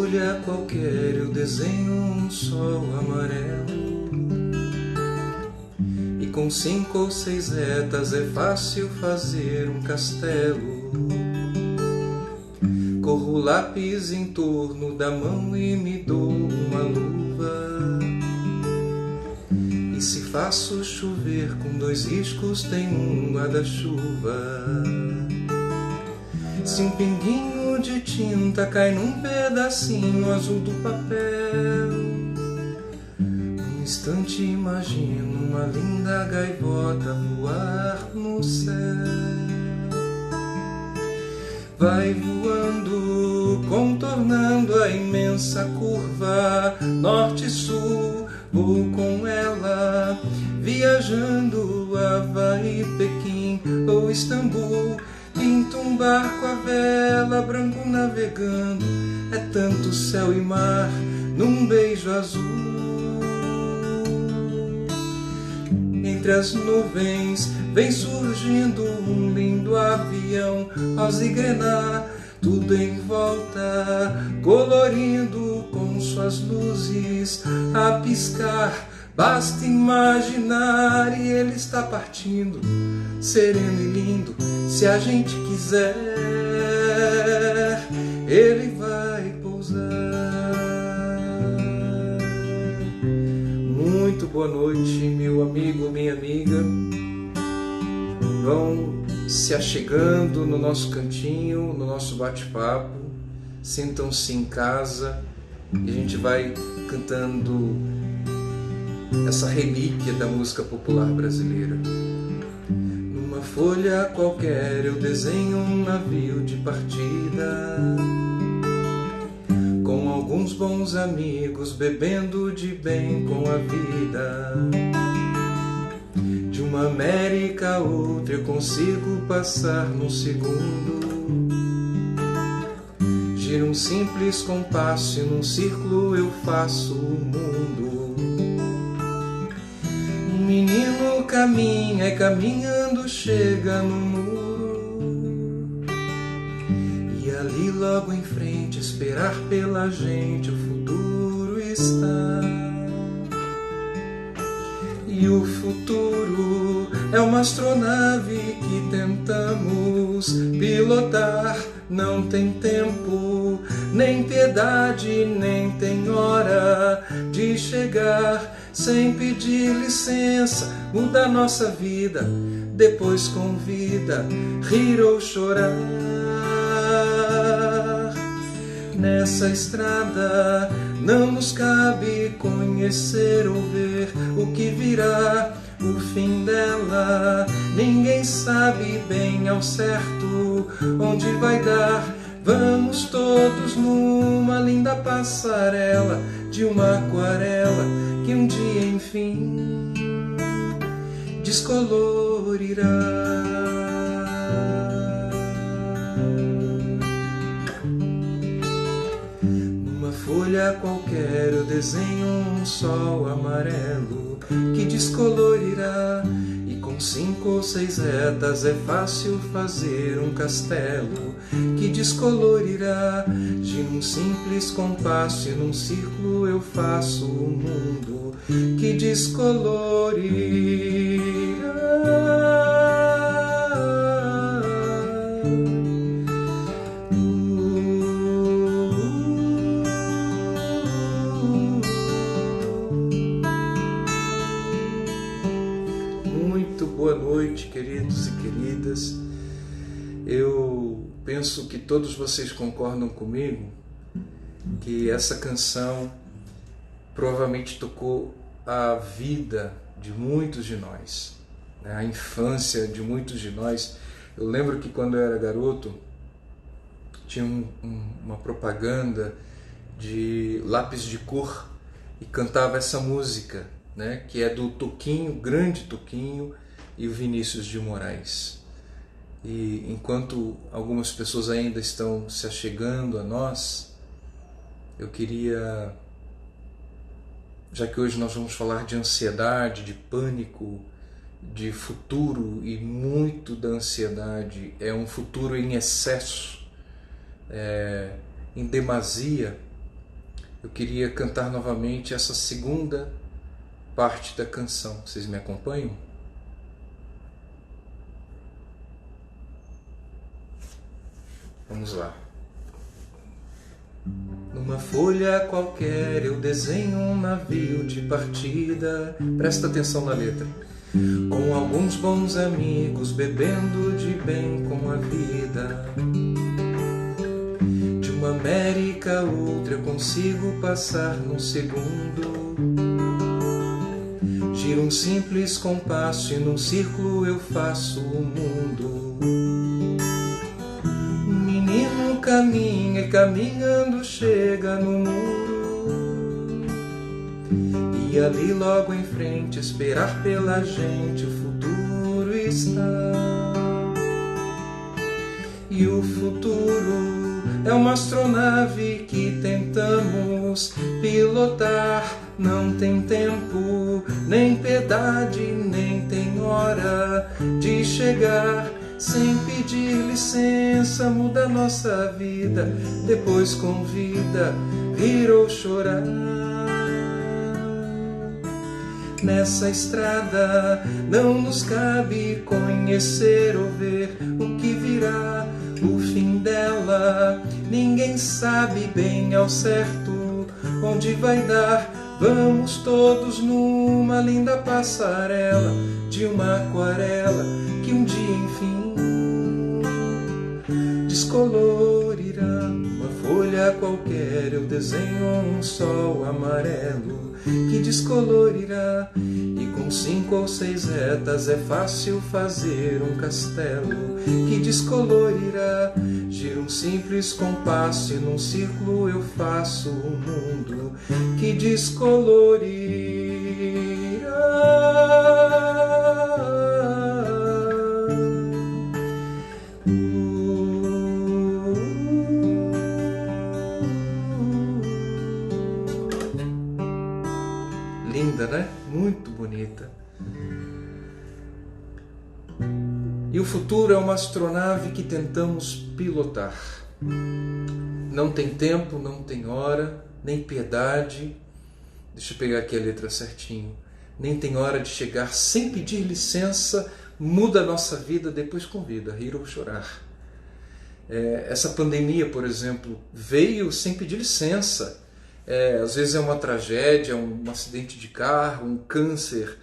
folha qualquer eu desenho um sol amarelo, e com 5 ou 6 retas é fácil fazer um castelo. Corro o lápis em torno da mão e me dou uma luva, e se faço chover com 2 riscos tem um guarda-chuva. Se um pinguinho de tinta cai num pedacinho azul do papel, num instante imagino uma linda gaivota voar no céu. Vai voando, contornando a imensa curva norte-sul, vou com ela, viajando Havaí, Pequim ou Istambul. Pinto um barco à vela, branco navegando, é tanto céu e mar num beijo azul. Entre as nuvens vem surgindo um lindo avião, rosa e grená, tudo em volta, colorindo com suas luzes a piscar. Basta imaginar e ele está partindo, sereno e lindo. Se a gente quiser, ele vai pousar. Muito boa noite, meu amigo, minha amiga. Vão se achegando no nosso cantinho, no nosso bate-papo. Sintam-se em casa e a gente vai cantando essa relíquia da música popular brasileira. Numa folha qualquer eu desenho um navio de partida, com alguns bons amigos, bebendo de bem com a vida. De uma América a outra eu consigo passar num segundo. Gira um simples compasso e num círculo eu faço o mundo. Um menino caminha e caminhando chega no muro, e ali logo em frente esperar pela gente o futuro está. E o futuro é uma astronave que tentamos pilotar. Não tem tempo, nem piedade, nem tem hora de chegar. Sem pedir licença, muda a nossa vida, depois convida, rir ou chorar. Nessa estrada não nos cabe conhecer ou ver o que virá, o fim dela. Ninguém sabe bem ao certo onde vai dar. Vamos todos numa linda passarela de uma aquarela que um dia, enfim, descolorirá. Numa folha qualquer eu desenho um sol amarelo que descolorirá, e com 5 ou 6 retas é fácil fazer um castelo que descolorirá. Gira um simples compasso e num círculo eu faço o mundo que descolorirá. Boa noite, queridos e queridas. Eu penso que todos vocês concordam comigo que essa canção provavelmente tocou a vida de muitos de nós, né? A infância de muitos de nós. Eu lembro que quando eu era garoto tinha uma propaganda de lápis de cor e cantava essa música, né? Que é do Toquinho, grande Toquinho, e o Vinícius de Moraes. E enquanto algumas pessoas ainda estão se achegando a nós, eu queria, já que hoje nós vamos falar de ansiedade, de pânico, de futuro, e muito da ansiedade é um futuro em excesso, em demasia, eu queria cantar novamente essa segunda parte da canção. Vocês me acompanham? Vamos lá. Numa folha qualquer eu desenho um navio de partida. Presta atenção na letra. Com alguns bons amigos, bebendo de bem com a vida. De uma América a outra eu consigo passar num segundo. Giro um simples compasso e num círculo eu faço o mundo. Um menino caminha e caminhando chega no muro. E ali logo em frente, esperar pela gente, o futuro está. E o futuro é uma astronave que tentamos pilotar. Não tem tempo, nem piedade, nem tem hora de chegar. Sem pedir licença, muda nossa vida, depois convida, rir ou chorar. Nessa estrada não nos cabe conhecer ou ver o que virá. O fim dela ninguém sabe bem ao certo onde vai dar. Vamos todos numa linda passarela de uma aquarela que um dia enfim descolorirá. Uma folha qualquer eu desenho um sol amarelo que descolorirá. E com 5 ou 6 retas é fácil fazer um castelo que descolorirá. Giro um simples compasso e num círculo eu faço um mundo que descolorirá. Linda, né? Muito bonita. E o futuro é uma astronave que tentamos pilotar. Não tem tempo, não tem hora, nem piedade. Deixa eu pegar aqui a letra certinho. Nem tem hora de chegar sem pedir licença, muda a nossa vida, depois convida, rir ou chorar. Essa pandemia, por exemplo, veio sem pedir licença. Às vezes é uma tragédia, um acidente de carro, um câncer,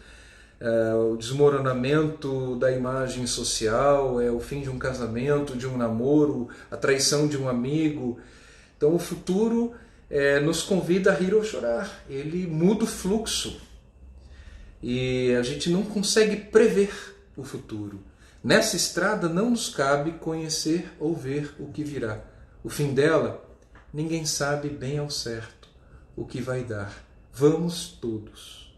o desmoronamento da imagem social, o fim de um casamento, de um namoro, a traição de um amigo. Então o futuro nos convida a rir ou chorar, ele muda o fluxo e a gente não consegue prever o futuro. Nessa estrada não nos cabe conhecer ou ver o que virá. O fim dela, ninguém sabe bem ao certo o que vai dar. Vamos todos.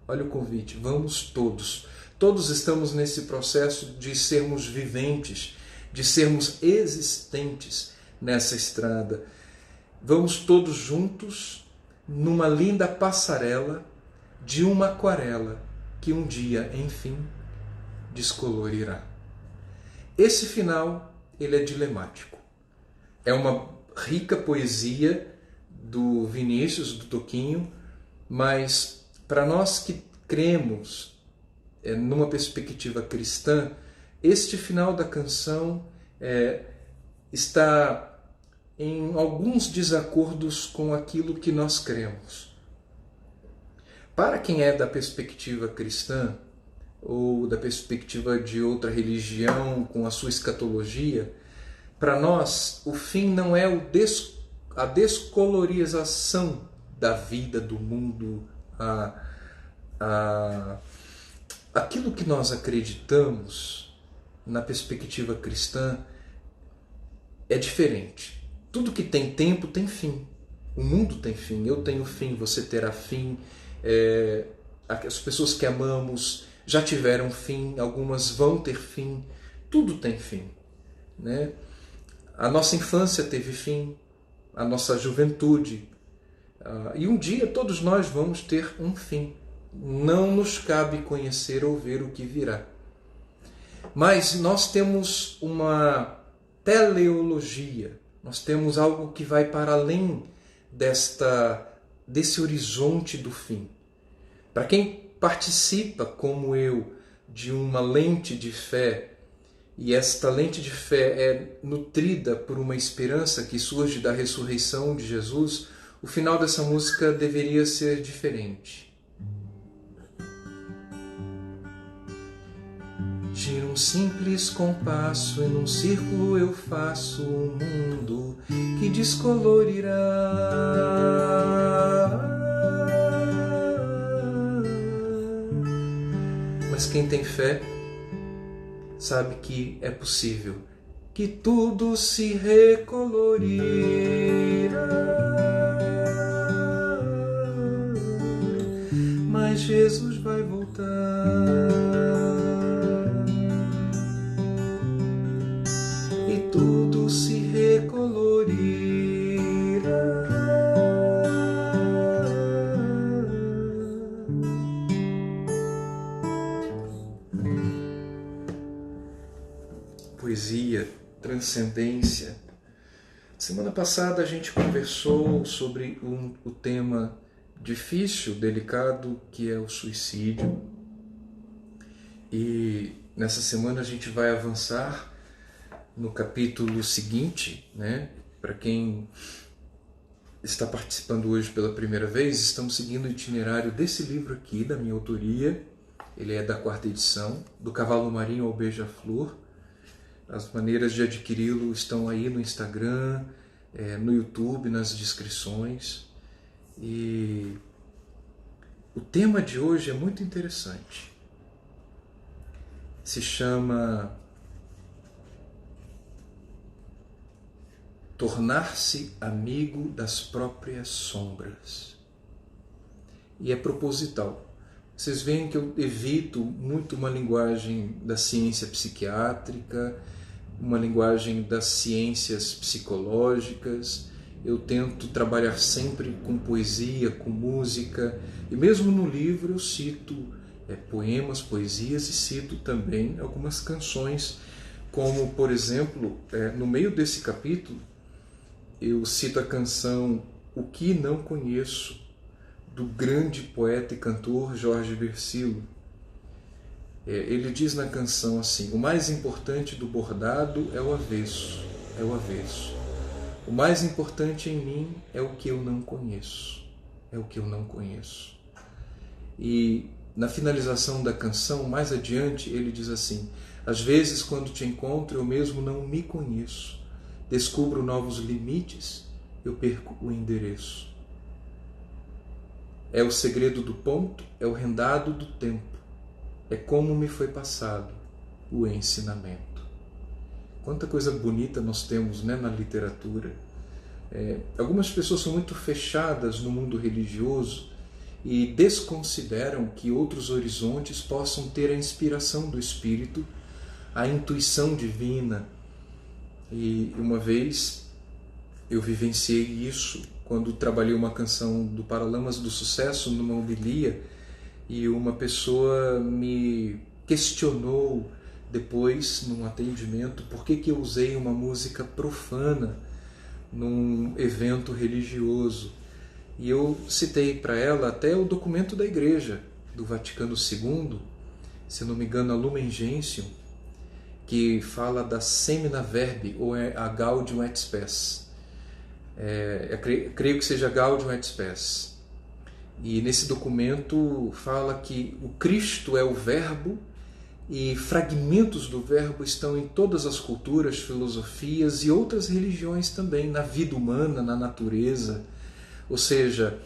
Olha o convite, vamos todos. Todos estamos nesse processo de sermos viventes, de sermos existentes nessa estrada. Vamos todos juntos numa linda passarela de uma aquarela que um dia, enfim, descolorirá. Esse final, ele é dilemático. É uma rica poesia do Vinícius, do Toquinho, mas para nós que cremos numa perspectiva cristã, este final da canção está em alguns desacordos com aquilo que nós cremos. Para quem é da perspectiva cristã, ou da perspectiva de outra religião, com a sua escatologia, para nós o fim não é a descolorização da vida, do mundo, aquilo que nós acreditamos na perspectiva cristã é diferente. Tudo que tem tempo tem fim. O mundo tem fim, eu tenho fim, você terá fim. As pessoas que amamos já tiveram fim, algumas vão ter fim. Tudo tem fim, né? A nossa infância teve fim, a nossa juventude. E um dia todos nós vamos ter um fim. Não nos cabe conhecer ou ver o que virá. Mas nós temos uma teleologia, nós temos algo que vai para além desta desse horizonte do fim. Para quem participa, como eu, de uma lente de fé, e esta lente de fé é nutrida por uma esperança que surge da ressurreição de Jesus, o final dessa música deveria ser diferente. Gira um simples compasso e num círculo eu faço um mundo que descolorirá. Mas quem tem fé sabe que é possível que tudo se recolorirá. Mas Jesus vai voltar e tudo se recolorirá. Poesia, transcendência. Semana passada a gente conversou sobre o tema difícil, delicado, que é o suicídio. E nessa semana a gente vai avançar no capítulo seguinte, né? Para quem está participando hoje pela primeira vez, estamos seguindo o itinerário desse livro aqui, da minha autoria. Ele é da 4ª edição, Do Cavalo Marinho ao Beija-Flor. As maneiras de adquiri-lo estão aí no Instagram, no YouTube, nas descrições. E o tema de hoje é muito interessante. Se chama Tornar-se amigo das próprias sombras. E é proposital. Vocês veem que eu evito muito uma linguagem da ciência psiquiátrica, uma linguagem das ciências psicológicas. Eu tento trabalhar sempre com poesia, com música, e mesmo no livro eu cito poemas, poesias, e cito também algumas canções, como, por exemplo, no meio desse capítulo, eu cito a canção O Que Não Conheço, do grande poeta e cantor Jorge Versilo. Ele diz na canção assim: o mais importante do bordado é o avesso, é o avesso. O mais importante em mim é o que eu não conheço, é o que eu não conheço. E na finalização da canção, mais adiante, ele diz assim: às vezes quando te encontro eu mesmo não me conheço, descubro novos limites, eu perco o endereço. É o segredo do ponto, é o rendado do tempo, é como me foi passado o ensinamento. Quanta coisa bonita nós temos, né, na literatura. Algumas pessoas são muito fechadas no mundo religioso e desconsideram que outros horizontes possam ter a inspiração do Espírito, a intuição divina. E uma vez eu vivenciei isso quando trabalhei uma canção do Paralamas do Sucesso numa homilia, e uma pessoa me questionou depois, num atendimento, por que eu usei uma música profana num evento religioso. E eu citei para ela até o documento da Igreja do Vaticano II, se não me engano, a Lumen Gentium, que fala da Semina Verbi, ou a Gaudium et Spes. Creio que seja Gaudium et Spes. E nesse documento fala que o Cristo é o Verbo e fragmentos do Verbo estão em todas as culturas, filosofias e outras religiões também, na vida humana, na natureza. Ou seja,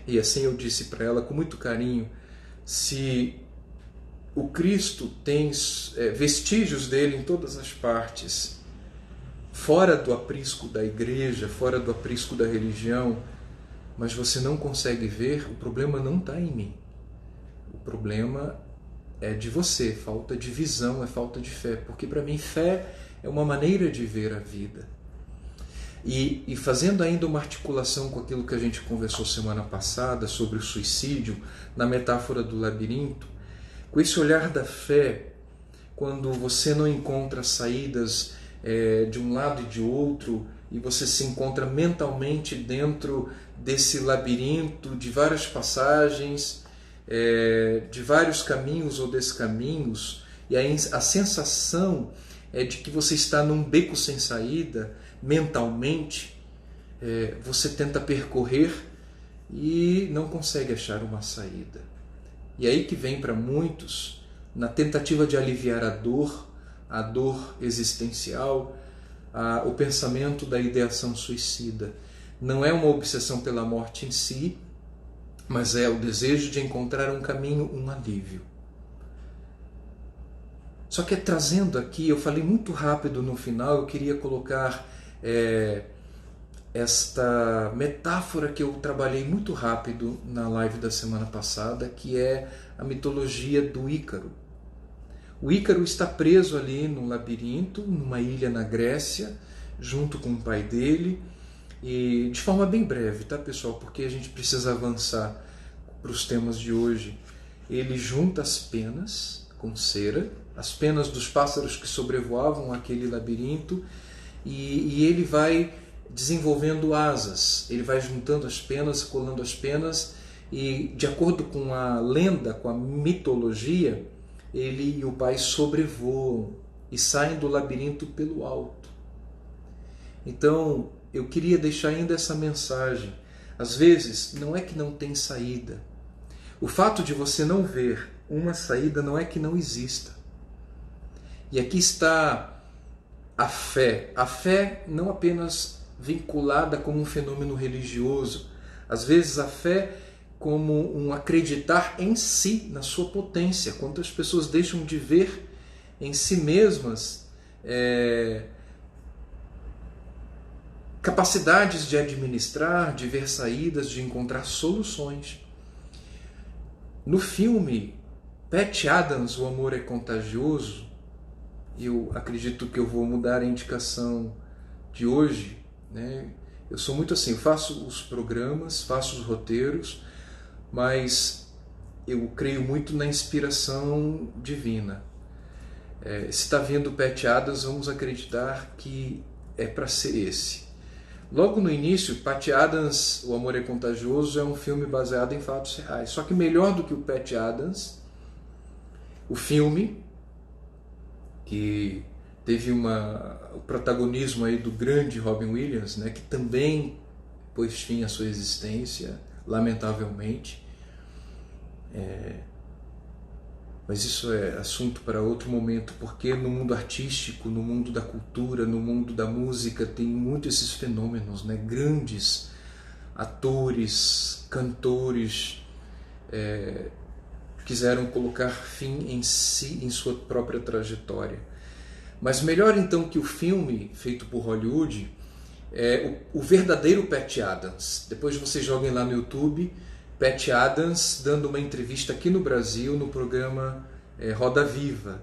e assim eu disse para ela com muito carinho, se o Cristo tem vestígios dele em todas as partes, fora do aprisco da igreja, fora do aprisco da religião, mas você não consegue ver, o problema não está em mim. O problema é de você, falta de visão, é falta de fé. Porque para mim fé é uma maneira de ver a vida. E fazendo ainda uma articulação com aquilo que a gente conversou semana passada sobre o suicídio, na metáfora do labirinto, com esse olhar da fé, quando você não encontra saídas de um lado e de outro, e você se encontra mentalmente dentro desse labirinto de várias passagens, de vários caminhos ou descaminhos, e a sensação é de que você está num beco sem saída, mentalmente, você tenta percorrer e não consegue achar uma saída. E aí que vem para muitos, na tentativa de aliviar a dor existencial, o pensamento da ideação suicida. Não é uma obsessão pela morte em si, mas é o desejo de encontrar um caminho, um alívio. Só que trazendo aqui, eu falei muito rápido no final, eu queria colocar esta metáfora que eu trabalhei muito rápido na live da semana passada, que é a mitologia do Ícaro. O Ícaro está preso ali num labirinto, numa ilha na Grécia, junto com o pai dele, e de forma bem breve, tá, pessoal? Porque a gente precisa avançar para os temas de hoje. Ele junta as penas com cera, as penas dos pássaros que sobrevoavam aquele labirinto, e ele vai desenvolvendo asas, ele vai juntando as penas, colando as penas, e de acordo com a lenda, com a mitologia, ele e o pai sobrevoam e saem do labirinto pelo alto. Então, eu queria deixar ainda essa mensagem. Às vezes, não é que não tem saída. O fato de você não ver uma saída não é que não exista. E aqui está a fé. A fé não apenas vinculada como um fenômeno religioso. Às vezes a fé como um acreditar em si, na sua potência. Quantas pessoas deixam de ver em si mesmas capacidades de administrar, de ver saídas, de encontrar soluções. No filme Patch Adams, O Amor é Contagioso, eu acredito que eu vou mudar a indicação de hoje, né? Eu sou muito assim, eu faço os programas, faço os roteiros, mas eu creio muito na inspiração divina. Se está vendo Patch Adams, vamos acreditar que é para ser esse. Logo no início, Patch Adams, O Amor é Contagioso, é um filme baseado em fatos reais. Só que melhor do que o Patch Adams, o filme, que teve o protagonismo aí do grande Robin Williams, né, que também pôs fim à sua existência, lamentavelmente. Mas isso é assunto para outro momento, porque no mundo artístico, no mundo da cultura, no mundo da música, tem muito esses fenômenos, né? Grandes atores, cantores quiseram colocar fim em si, em sua própria trajetória. Mas melhor então que o filme feito por Hollywood é o verdadeiro Patch Adams. Depois vocês joguem lá no YouTube, Patch Adams dando uma entrevista aqui no Brasil no programa Roda Viva.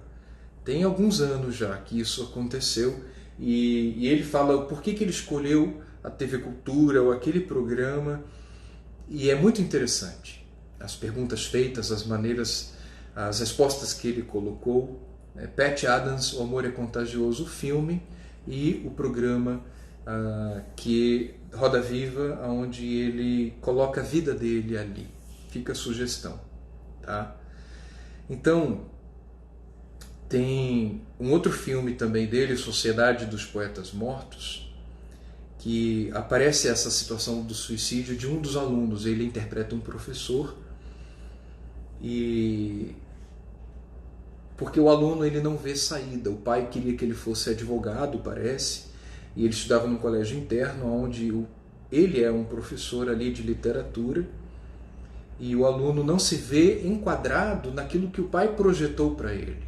Tem alguns anos já que isso aconteceu, e ele fala por que ele escolheu a TV Cultura ou aquele programa, e é muito interessante. As perguntas feitas, as maneiras, as respostas que ele colocou. Patch Adams, O Amor é Contagioso, o filme, e o programa que Roda Viva, onde ele coloca a vida dele ali. Fica a sugestão, tá? Então, tem um outro filme também dele, Sociedade dos Poetas Mortos, que aparece essa situação do suicídio de um dos alunos. Ele interpreta um professor, porque o aluno ele não vê saída. O pai queria que ele fosse advogado, parece, e ele estudava num colégio interno, onde ele é um professor ali de literatura, e o aluno não se vê enquadrado naquilo que o pai projetou para ele.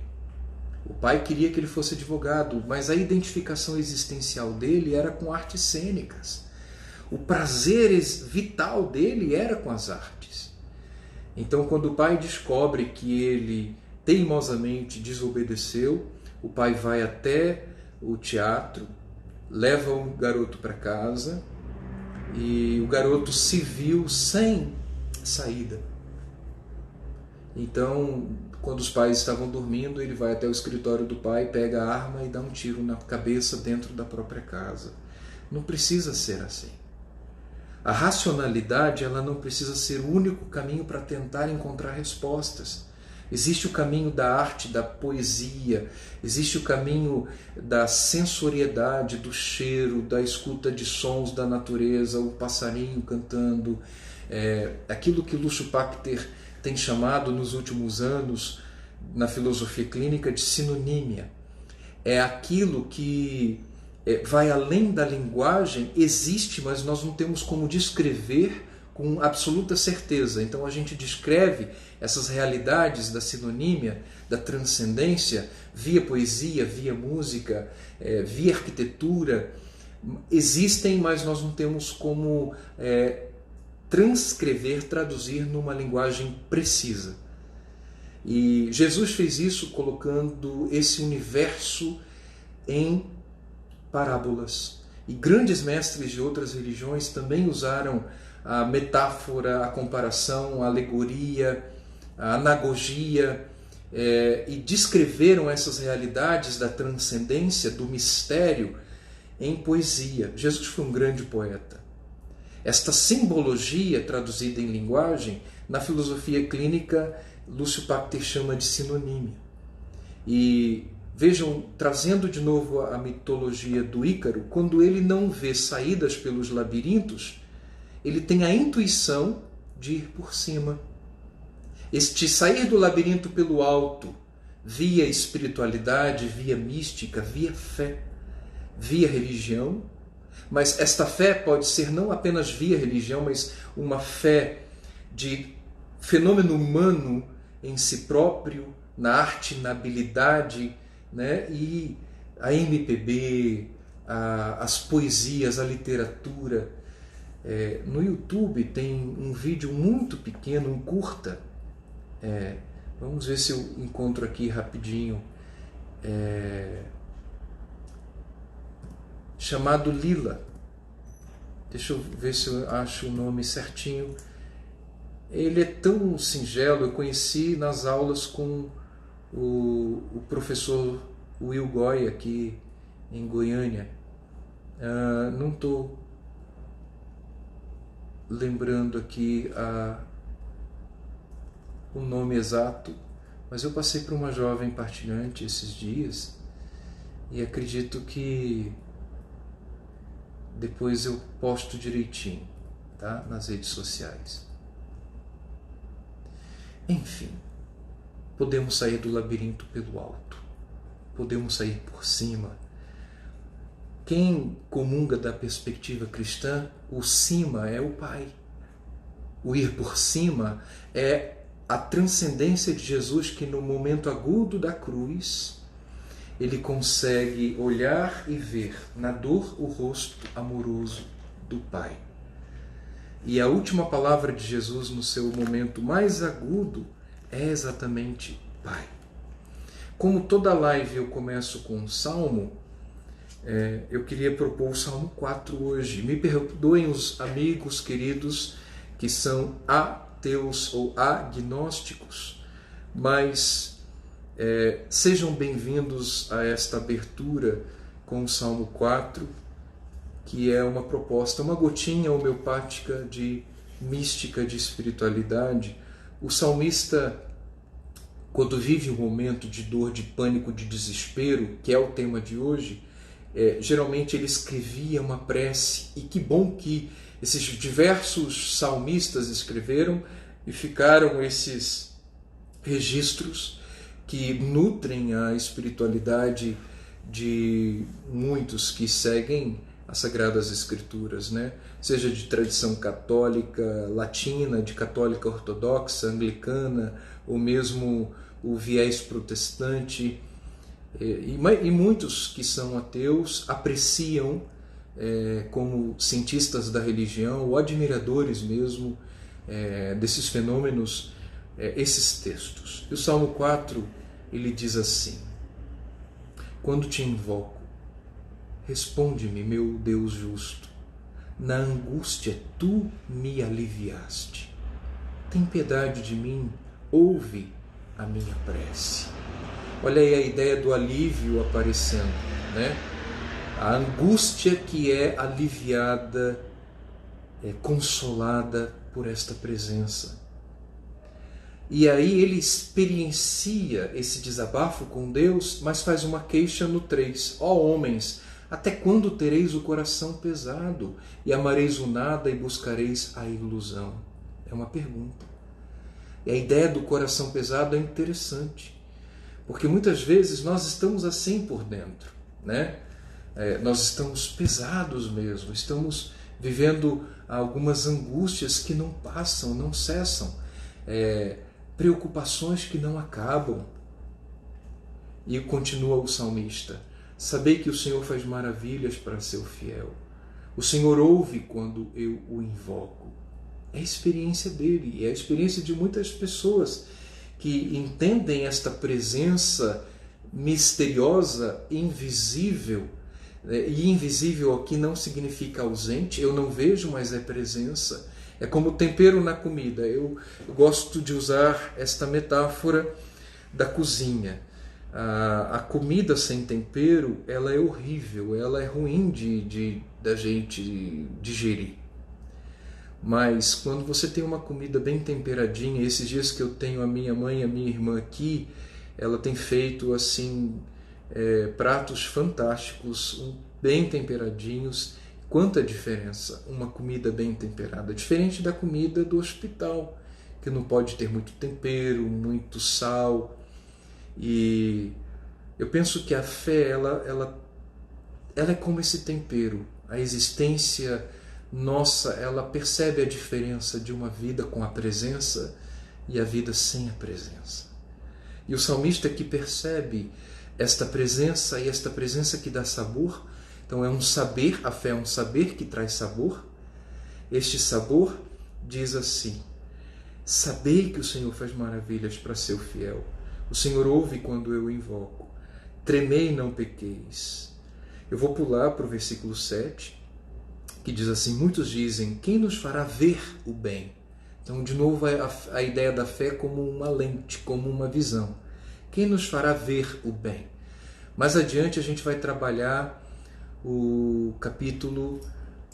O pai queria que ele fosse advogado, mas a identificação existencial dele era com artes cênicas. O prazer vital dele era com as artes. Então, quando o pai descobre que ele teimosamente desobedeceu, o pai vai até o teatro, leva o garoto para casa, e o garoto se viu sem saída. Então, quando os pais estavam dormindo, ele vai até o escritório do pai, pega a arma e dá um tiro na cabeça dentro da própria casa. Não precisa ser assim. A racionalidade, ela não precisa ser o único caminho para tentar encontrar respostas. Existe o caminho da arte, da poesia, existe o caminho da sensoriedade, do cheiro, da escuta de sons da natureza, o passarinho cantando, aquilo que Lúcio Pachter tem chamado nos últimos anos na filosofia clínica de sinonímia. É aquilo que vai além da linguagem, existe, mas nós não temos como descrever com absoluta certeza. Então a gente descreve essas realidades da sinonímia, da transcendência, via poesia, via música, via arquitetura. Existem, mas nós não temos como transcrever, traduzir numa linguagem precisa. E Jesus fez isso colocando esse universo em parábolas. E grandes mestres de outras religiões também usaram a metáfora, a comparação, a alegoria, a anagogia, e descreveram essas realidades da transcendência, do mistério, em poesia. Jesus foi um grande poeta. Esta simbologia traduzida em linguagem, na filosofia clínica, Lúcio Pachter chama de sinonímia. E vejam, trazendo de novo a mitologia do Ícaro, quando ele não vê saídas pelos labirintos, ele tem a intuição de ir por cima. Este sair do labirinto pelo alto, via espiritualidade, via mística, via fé, via religião. Mas esta fé pode ser não apenas via religião, mas uma fé de fenômeno humano em si próprio, na arte, na habilidade, né? E a MPB, as poesias, a literatura. No YouTube tem um vídeo muito pequeno, um curta. Vamos ver se eu encontro aqui rapidinho. Chamado Lila. Deixa eu ver se eu acho o nome certinho. Ele é tão singelo, eu conheci nas aulas com o professor Will Goy aqui em Goiânia. Não estou lembrando aqui o nome exato, mas eu passei por uma jovem partilhante esses dias e acredito que depois eu posto direitinho, tá? Nas redes sociais. Enfim, podemos sair do labirinto pelo alto, podemos sair por cima. Quem comunga da perspectiva cristã, o cima é o Pai. O ir por cima é a transcendência de Jesus, que no momento agudo da cruz, ele consegue olhar e ver na dor o rosto amoroso do Pai. E a última palavra de Jesus no seu momento mais agudo é exatamente Pai. Como toda live eu começo com um salmo, eu queria propor o Salmo 4 hoje. Me perdoem os amigos queridos que são ateus ou agnósticos, mas sejam bem-vindos a esta abertura com o Salmo 4, que é uma proposta, uma gotinha homeopática de mística, de espiritualidade. O salmista, quando vive um momento de dor, de pânico, de desespero, que é o tema de hoje, geralmente ele escrevia uma prece, e que bom que esses diversos salmistas escreveram e ficaram esses registros que nutrem a espiritualidade de muitos que seguem as Sagradas Escrituras, né? Seja de tradição católica latina, de católica ortodoxa, anglicana, ou mesmo o viés protestante. E muitos que são ateus apreciam, como cientistas da religião, ou admiradores mesmo desses fenômenos, esses textos. E o Salmo 4, ele diz assim: quando te invoco, responde-me, meu Deus justo. Na angústia tu me aliviaste. Tem piedade de mim, ouve a minha prece. Olha aí a ideia do alívio aparecendo, né? a angústia que é aliviada, é consolada por esta presença. E aí ele experiencia esse desabafo com Deus, mas faz uma queixa no 3. Ó homens, até quando tereis o coração pesado e amareis o nada e buscareis a ilusão? É uma pergunta. E a ideia do coração pesado é interessante, porque muitas vezes nós estamos assim por dentro, né? Nós estamos pesados mesmo, estamos vivendo algumas angústias que não passam, não cessam, preocupações que não acabam. E continua o salmista: sabei que o Senhor faz maravilhas para seu fiel. O Senhor ouve quando eu o invoco. É a experiência dele, e é a experiência de muitas pessoas que entendem esta presença misteriosa, invisível. E invisível aqui não significa ausente, eu não vejo, mas é presença. É como tempero na comida. Eu gosto de usar esta metáfora da cozinha. A comida sem tempero, ela é horrível, ela é ruim da gente digerir. Mas quando você tem uma comida bem temperadinha, esses dias que eu tenho a minha mãe e a minha irmã aqui, ela tem feito assim pratos fantásticos, bem temperadinhos. Quanta diferença uma comida bem temperada, diferente da comida do hospital, que não pode ter muito tempero, muito sal. E eu penso que a fé, ela é como esse tempero. A existência nossa, ela percebe a diferença de uma vida com a presença e a vida sem a presença. E o salmista que percebe esta presença, e esta presença que dá sabor. Então é um saber, a fé é um saber que traz sabor. Este sabor diz assim: sabei que o Senhor faz maravilhas para seu fiel. O Senhor ouve quando eu o invoco. Tremei e não pequeis. Eu vou pular para o versículo 7, que diz assim: muitos dizem, quem nos fará ver o bem? Então, de novo, a ideia da fé como uma lente, como uma visão. Quem nos fará ver o bem? Mais adiante a gente vai trabalhar o capítulo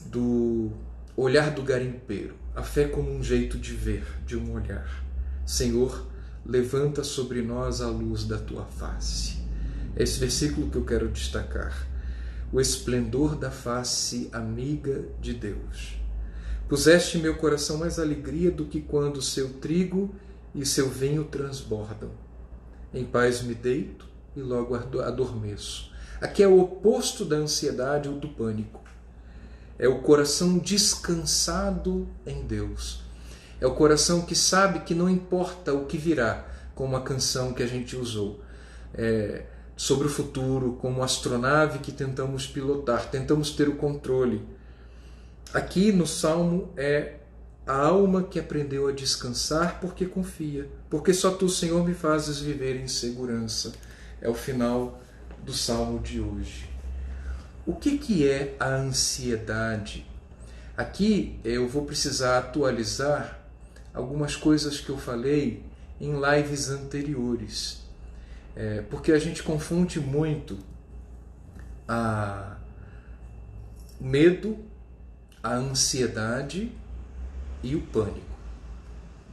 do olhar do garimpeiro. A fé como um jeito de ver, de um olhar. Senhor, levanta sobre nós a luz da tua face. É esse versículo que eu quero destacar. O esplendor da face amiga de Deus. Puseste em meu coração mais alegria do que quando seu trigo e seu vinho transbordam. Em paz me deito e logo adormeço. Aqui é o oposto da ansiedade ou do pânico. É o coração descansado em Deus. É o coração que sabe que não importa o que virá, como a canção que a gente usou. Sobre o futuro, como astronave que tentamos pilotar, tentamos ter o controle. Aqui no Salmo é a alma que aprendeu a descansar porque confia, porque só tu, Senhor, me fazes viver em segurança. É o final do Salmo de hoje. O que é a ansiedade? Aqui eu vou precisar atualizar algumas coisas que eu falei em lives anteriores, porque a gente confunde muito o medo, a ansiedade e o pânico,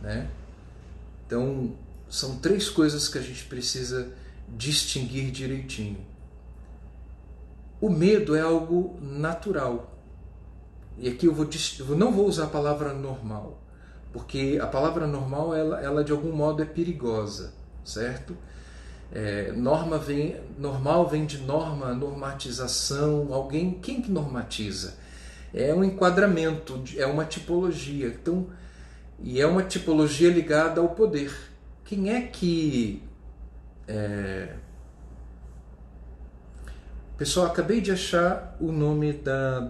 né? Então, são três coisas que a gente precisa distinguir direitinho. O medo é algo natural. E aqui eu não vou usar a palavra normal, porque a palavra normal, ela de algum modo é perigosa, certo? Normal vem de norma, normatização. Quem que normatiza? É um enquadramento, é uma tipologia. Então, e é uma tipologia ligada ao poder. Quem é que... Pessoal, acabei de achar o nome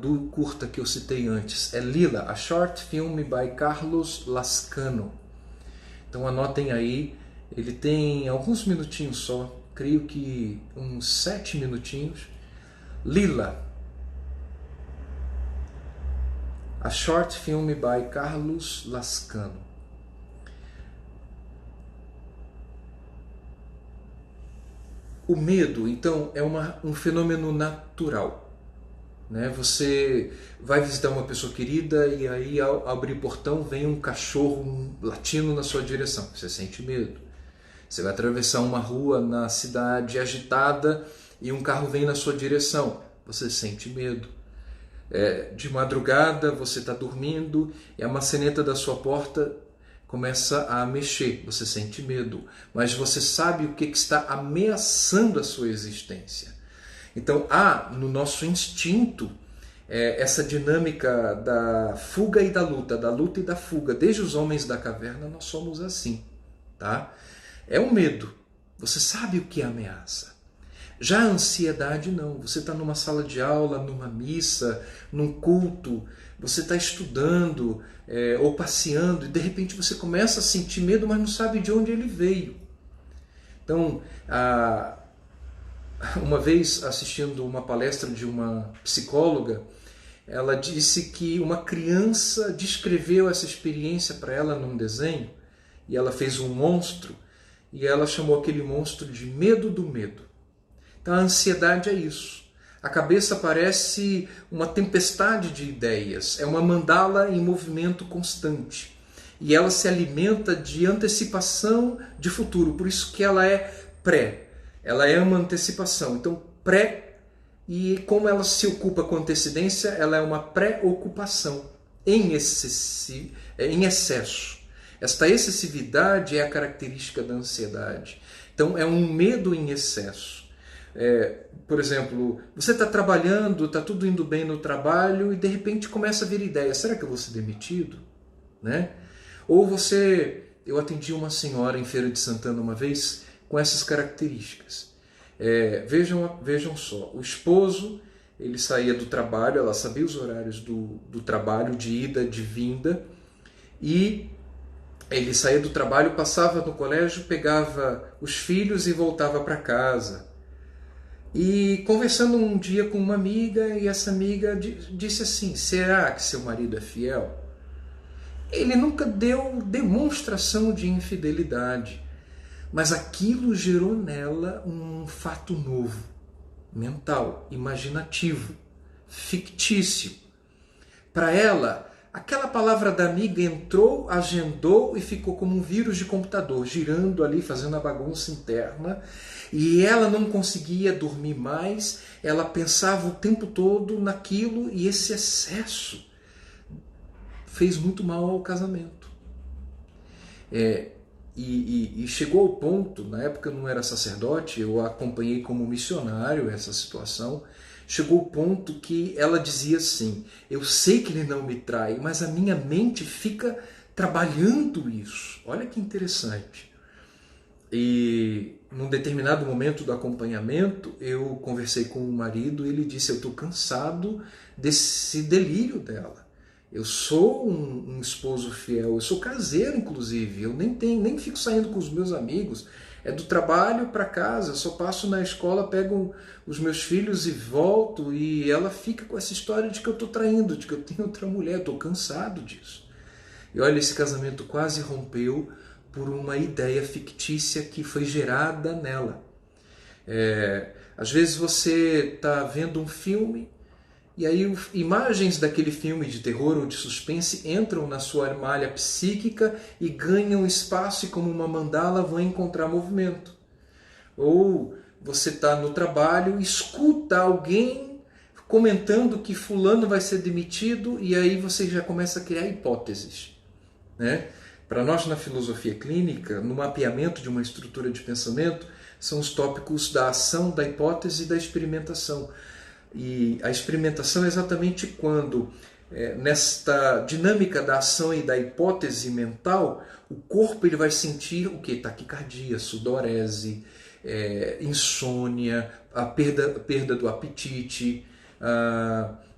do curta que eu citei antes. É Lila, a short film by Carlos Lascano. Então anotem aí, ele tem alguns minutinhos só, creio que uns 7 minutinhos. Lila, a short film by Carlos Lascano. O medo, então, é um fenômeno natural. né? Você vai visitar uma pessoa querida e aí ao abrir o portão vem um cachorro latindo na sua direção. Você sente medo. Você vai atravessar uma rua na cidade agitada e um carro vem na sua direção. Você sente medo. De madrugada você está dormindo e a maçaneta da sua porta começa a mexer. Você sente medo, mas você sabe o que está ameaçando a sua existência. Então há no nosso instinto essa dinâmica da fuga e da luta e da fuga. Desde os homens da caverna nós somos assim, tá? É um medo. Você sabe o que é ameaça. Já a ansiedade não. Você está numa sala de aula, numa missa, num culto, você está estudando ou passeando e de repente você começa a sentir medo, mas não sabe de onde ele veio. Então, uma vez assistindo uma palestra de uma psicóloga, ela disse que uma criança descreveu essa experiência para ela num desenho e ela fez um monstro e ela chamou aquele monstro de medo do medo. Então a ansiedade é isso. A cabeça parece uma tempestade de ideias, é uma mandala em movimento constante. E ela se alimenta de antecipação de futuro, por isso que ela é pré. Ela é uma antecipação. Então pré, e como ela se ocupa com antecedência, ela é uma preocupação em excesso. Esta excessividade é a característica da ansiedade. Então é um medo em excesso. Por exemplo, você está trabalhando, está tudo indo bem no trabalho e de repente começa a vir ideia, será que eu vou ser demitido? Né? Ou eu atendi uma senhora em Feira de Santana uma vez com essas características. Vejam só, o esposo, ele saía do trabalho, ela sabia os horários do trabalho, de ida, de vinda, e ele saía do trabalho, passava no colégio, pegava os filhos e voltava para casa. E conversando um dia com uma amiga, e essa amiga disse assim, será que seu marido é fiel? Ele nunca deu demonstração de infidelidade, mas aquilo gerou nela um fato novo, mental, imaginativo, fictício. Para ela, aquela palavra da amiga entrou, agendou e ficou como um vírus de computador, girando ali, fazendo a bagunça interna. E ela não conseguia dormir mais, ela pensava o tempo todo naquilo e esse excesso fez muito mal ao casamento. E chegou ao ponto, na época eu não era sacerdote, eu acompanhei como missionário essa situação, chegou ao ponto que ela dizia assim, eu sei que ele não me trai, mas a minha mente fica trabalhando isso. Olha que interessante. E num determinado momento do acompanhamento, eu conversei com o marido e ele disse, eu estou cansado desse delírio dela. Eu sou um esposo fiel, eu sou caseiro inclusive, eu nem fico saindo com os meus amigos, é do trabalho para casa, eu só passo na escola, pego os meus filhos e volto, e ela fica com essa história de que eu estou traindo, de que eu tenho outra mulher, estou cansado disso. E olha, esse casamento quase rompeu por uma ideia fictícia que foi gerada nela. Às vezes você está vendo um filme e aí imagens daquele filme de terror ou de suspense entram na sua malha psíquica e ganham espaço e como uma mandala vão encontrar movimento. Ou você está no trabalho, escuta alguém comentando que fulano vai ser demitido e aí você já começa a criar hipóteses, né? Para nós, na filosofia clínica, no mapeamento de uma estrutura de pensamento, são os tópicos da ação, da hipótese e da experimentação. E a experimentação é exatamente quando, nesta dinâmica da ação e da hipótese mental, o corpo ele vai sentir o quê? Taquicardia, sudorese, insônia, a perda do apetite,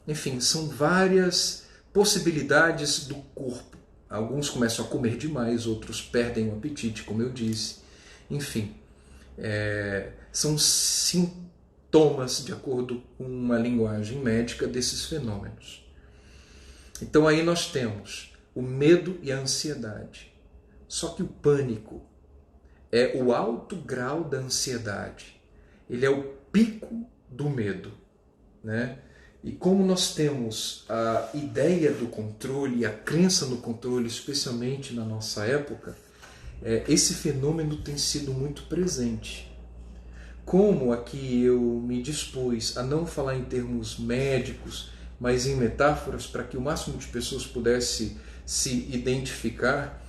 enfim, são várias possibilidades do corpo. Alguns começam a comer demais, outros perdem o apetite, como eu disse. Enfim, são sintomas, de acordo com uma linguagem médica, desses fenômenos. Então aí nós temos o medo e a ansiedade. Só que o pânico é o alto grau da ansiedade. Ele é o pico do medo, né? E como nós temos a ideia do controle e a crença no controle, especialmente na nossa época, esse fenômeno tem sido muito presente. Como aqui eu me dispus a não falar em termos médicos, mas em metáforas, para que o máximo de pessoas pudesse se identificar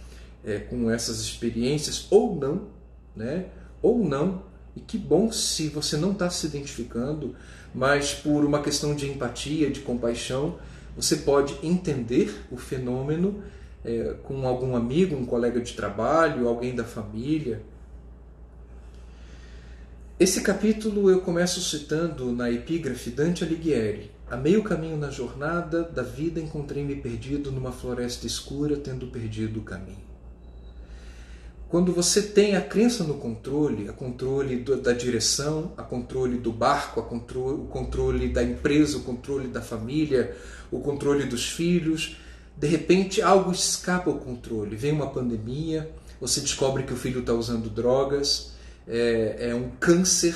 com essas experiências, ou não, né? Ou não, e que bom se você não está se identificando, mas por uma questão de empatia, de compaixão, você pode entender o fenômeno com algum amigo, um colega de trabalho, alguém da família. Esse capítulo eu começo citando na epígrafe Dante Alighieri. A meio caminho na jornada da vida encontrei-me perdido numa floresta escura, tendo perdido o caminho. Quando você tem a crença no controle, a controle da direção, a controle do barco, o controle da empresa, o controle da família, o controle dos filhos, de repente algo escapa ao controle. Vem uma pandemia, você descobre que o filho está usando drogas, é um câncer,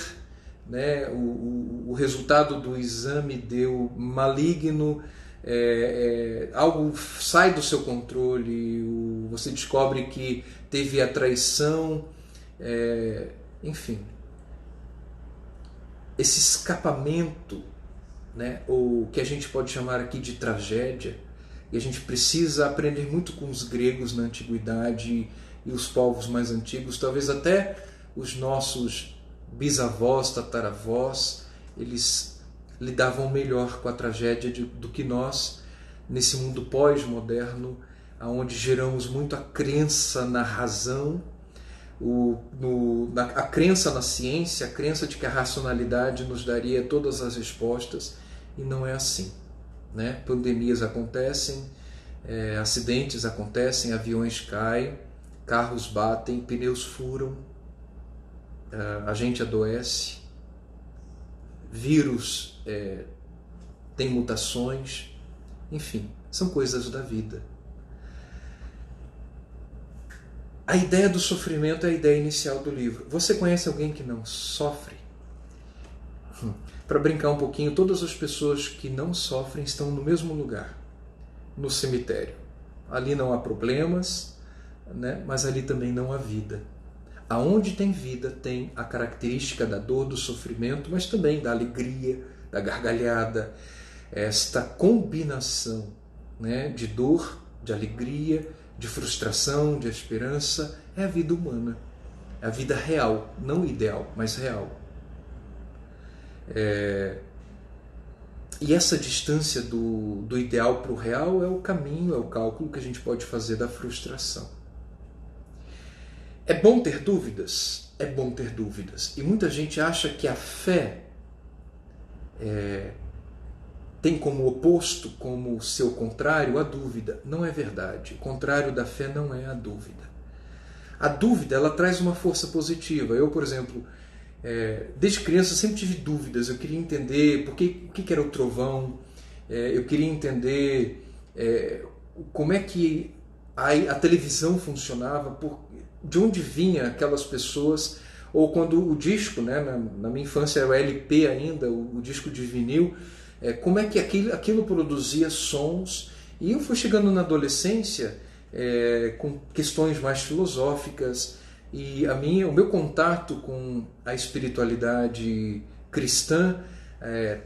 né? O resultado do exame deu maligno, algo sai do seu controle, você descobre que teve a traição, enfim. Esse escapamento, né, ou que a gente pode chamar aqui de tragédia, e a gente precisa aprender muito com os gregos na antiguidade e os povos mais antigos, talvez até os nossos bisavós, tataravós, eles lidavam melhor com a tragédia do que nós, nesse mundo pós-moderno, onde geramos muito a crença na razão, a crença na ciência, a crença de que a racionalidade nos daria todas as respostas, e não é assim, né? Pandemias acontecem, acidentes acontecem, aviões caem, carros batem, pneus furam, a gente adoece, vírus tem mutações, enfim, são coisas da vida. A ideia do sofrimento é a ideia inicial do livro. Você conhece alguém que não sofre? Para brincar um pouquinho, todas as pessoas que não sofrem estão no mesmo lugar, no cemitério. Ali não há problemas, né? Mas ali também não há vida. Aonde tem vida tem a característica da dor, do sofrimento, mas também da alegria, da gargalhada. Esta combinação, né, de dor, de alegria, de frustração, de esperança, é a vida humana. É a vida real, não ideal, mas real. E essa distância do ideal para o real é o caminho, é o cálculo que a gente pode fazer da frustração. É bom ter dúvidas? É bom ter dúvidas. E muita gente acha que a fé tem como oposto, como seu contrário, a dúvida. Não é verdade. O contrário da fé não é a dúvida. A dúvida, ela traz uma força positiva. Eu, por exemplo, desde criança sempre tive dúvidas. Eu queria entender o que era o trovão. Eu queria entender como é que a televisão funcionava, de onde vinha aquelas pessoas, ou quando o disco, né, na minha infância era o LP ainda, o disco de vinil, como é que aquilo produzia sons. E eu fui chegando na adolescência com questões mais filosóficas, e o meu contato com a espiritualidade cristã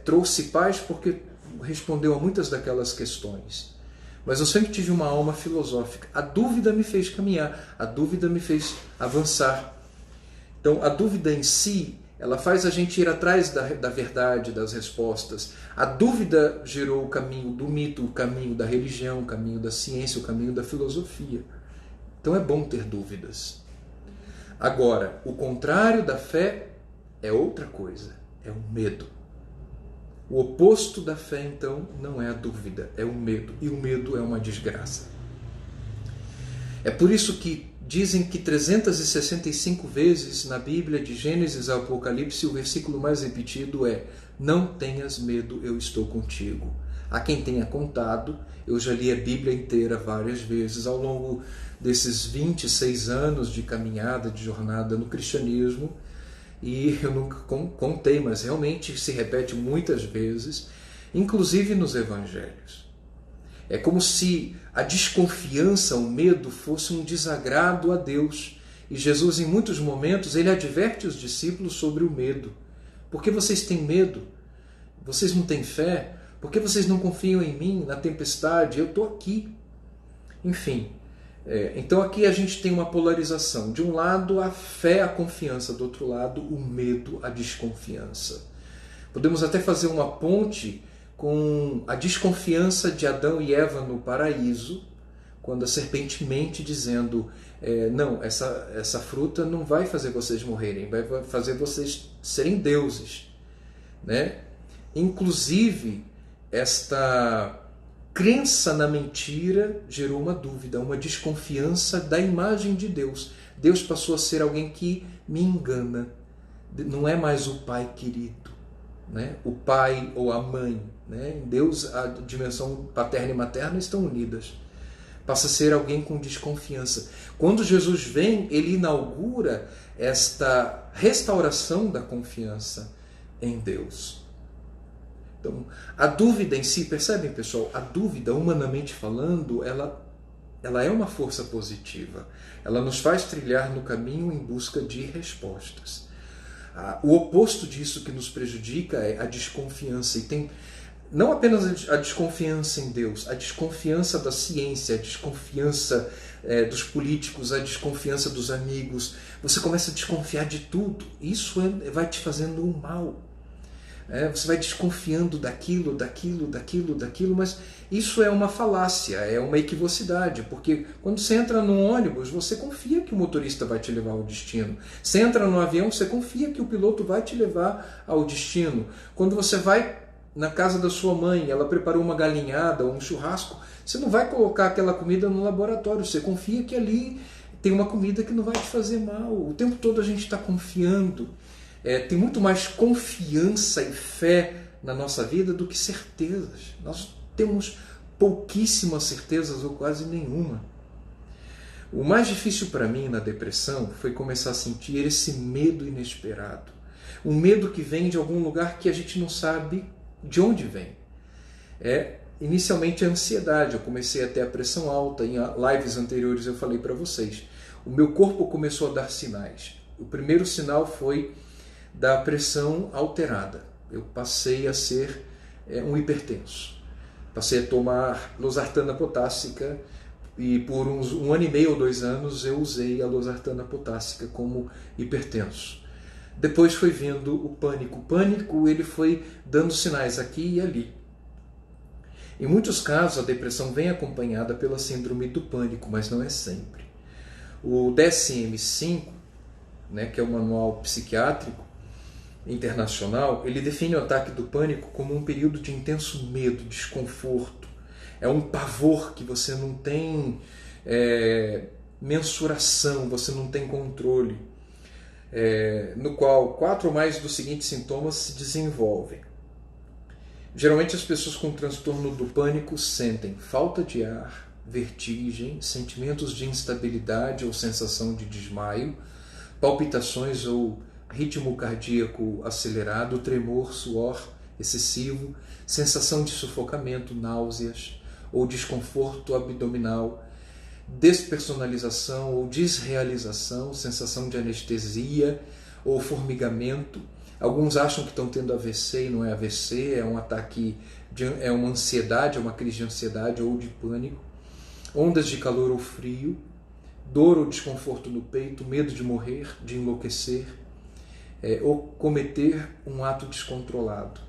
trouxe paz, porque respondeu a muitas daquelas questões. Mas eu sempre tive uma alma filosófica. A dúvida me fez caminhar, a dúvida me fez avançar. Então, a dúvida em si, ela faz a gente ir atrás da verdade, das respostas. A dúvida gerou o caminho do mito, o caminho da religião, o caminho da ciência, o caminho da filosofia. Então é bom ter dúvidas. Agora, o contrário da fé é outra coisa, é o medo. O oposto da fé, então, não é a dúvida, é o medo. E o medo é uma desgraça. É por isso que dizem que 365 vezes na Bíblia, de Gênesis ao Apocalipse, o versículo mais repetido é: não tenhas medo, eu estou contigo. Há quem tenha contado, eu já li a Bíblia inteira várias vezes ao longo desses 26 anos de caminhada, de jornada no cristianismo, e eu nunca contei, mas realmente se repete muitas vezes. inclusive nos evangelhos. É como se a desconfiança, o medo, fosse um desagrado a Deus. E Jesus, em muitos momentos, ele adverte os discípulos sobre o medo. Por que vocês têm medo? Vocês não têm fé? Por que vocês não confiam em mim na tempestade? Eu estou aqui. Enfim, então aqui a gente tem uma polarização. De um lado, a fé, a confiança. Do outro lado, o medo, a desconfiança. Podemos até fazer uma ponte com a desconfiança de Adão e Eva no paraíso, quando a serpente mente dizendo, não, essa fruta não vai fazer vocês morrerem, vai fazer vocês serem deuses. Né? Inclusive, esta crença na mentira gerou uma dúvida, uma desconfiança da imagem de Deus. Deus passou a ser alguém que me engana, não é mais o pai querido. Né? O pai ou a mãe. Né? Em Deus, a dimensão paterna e materna estão unidas. Passa a ser alguém com desconfiança. Quando Jesus vem, ele inaugura esta restauração da confiança em Deus. Então, a dúvida em si, percebem, pessoal? A dúvida, humanamente falando, ela é uma força positiva. Ela nos faz trilhar no caminho em busca de respostas. O oposto disso que nos prejudica é a desconfiança. E tem não apenas a desconfiança em Deus, a desconfiança da ciência, a desconfiança dos políticos, a desconfiança dos amigos. Você começa a desconfiar de tudo. Isso vai te fazendo um mal. Você vai desconfiando daquilo, mas isso é uma falácia, é uma equivocidade, porque quando você entra num ônibus, você confia que o motorista vai te levar ao destino. Você entra no avião, você confia que o piloto vai te levar ao destino. Quando você vai na casa da sua mãe, ela preparou uma galinhada ou um churrasco, você não vai colocar aquela comida no laboratório, você confia que ali tem uma comida que não vai te fazer mal. O tempo todo a gente está confiando. Tem muito mais confiança e fé na nossa vida do que certezas. Nós temos pouquíssimas certezas ou quase nenhuma. O mais difícil para mim na depressão foi começar a sentir esse medo inesperado. Um medo que vem de algum lugar que a gente não sabe de onde vem. Inicialmente a ansiedade. Eu comecei a ter a pressão alta. Em lives anteriores eu falei para vocês. O meu corpo começou a dar sinais. O primeiro sinal foi da pressão alterada. Eu passei a ser um hipertenso. Passei a tomar losartana potássica e por um ano e meio ou 2 anos eu usei a losartana potássica como hipertenso. Depois foi vindo o pânico. O pânico ele foi dando sinais aqui e ali. Em muitos casos a depressão vem acompanhada pela síndrome do pânico, mas não é sempre. O DSM-5, que é o Manual Psiquiátrico Internacional, ele define o ataque do pânico como um período de intenso medo, desconforto. É um pavor que você não tem mensuração, você não tem controle, no qual 4 ou mais dos seguintes sintomas se desenvolvem. Geralmente as pessoas com transtorno do pânico sentem falta de ar, vertigem, sentimentos de instabilidade ou sensação de desmaio, palpitações ou ritmo cardíaco acelerado, tremor, suor excessivo, sensação de sufocamento, náuseas ou desconforto abdominal, despersonalização ou desrealização, sensação de anestesia ou formigamento. Alguns acham que estão tendo AVC e não é AVC, é um ataque, é uma ansiedade, é uma crise de ansiedade ou de pânico. Ondas de calor ou frio, dor ou desconforto no peito, medo de morrer, de enlouquecer, ou cometer um ato descontrolado.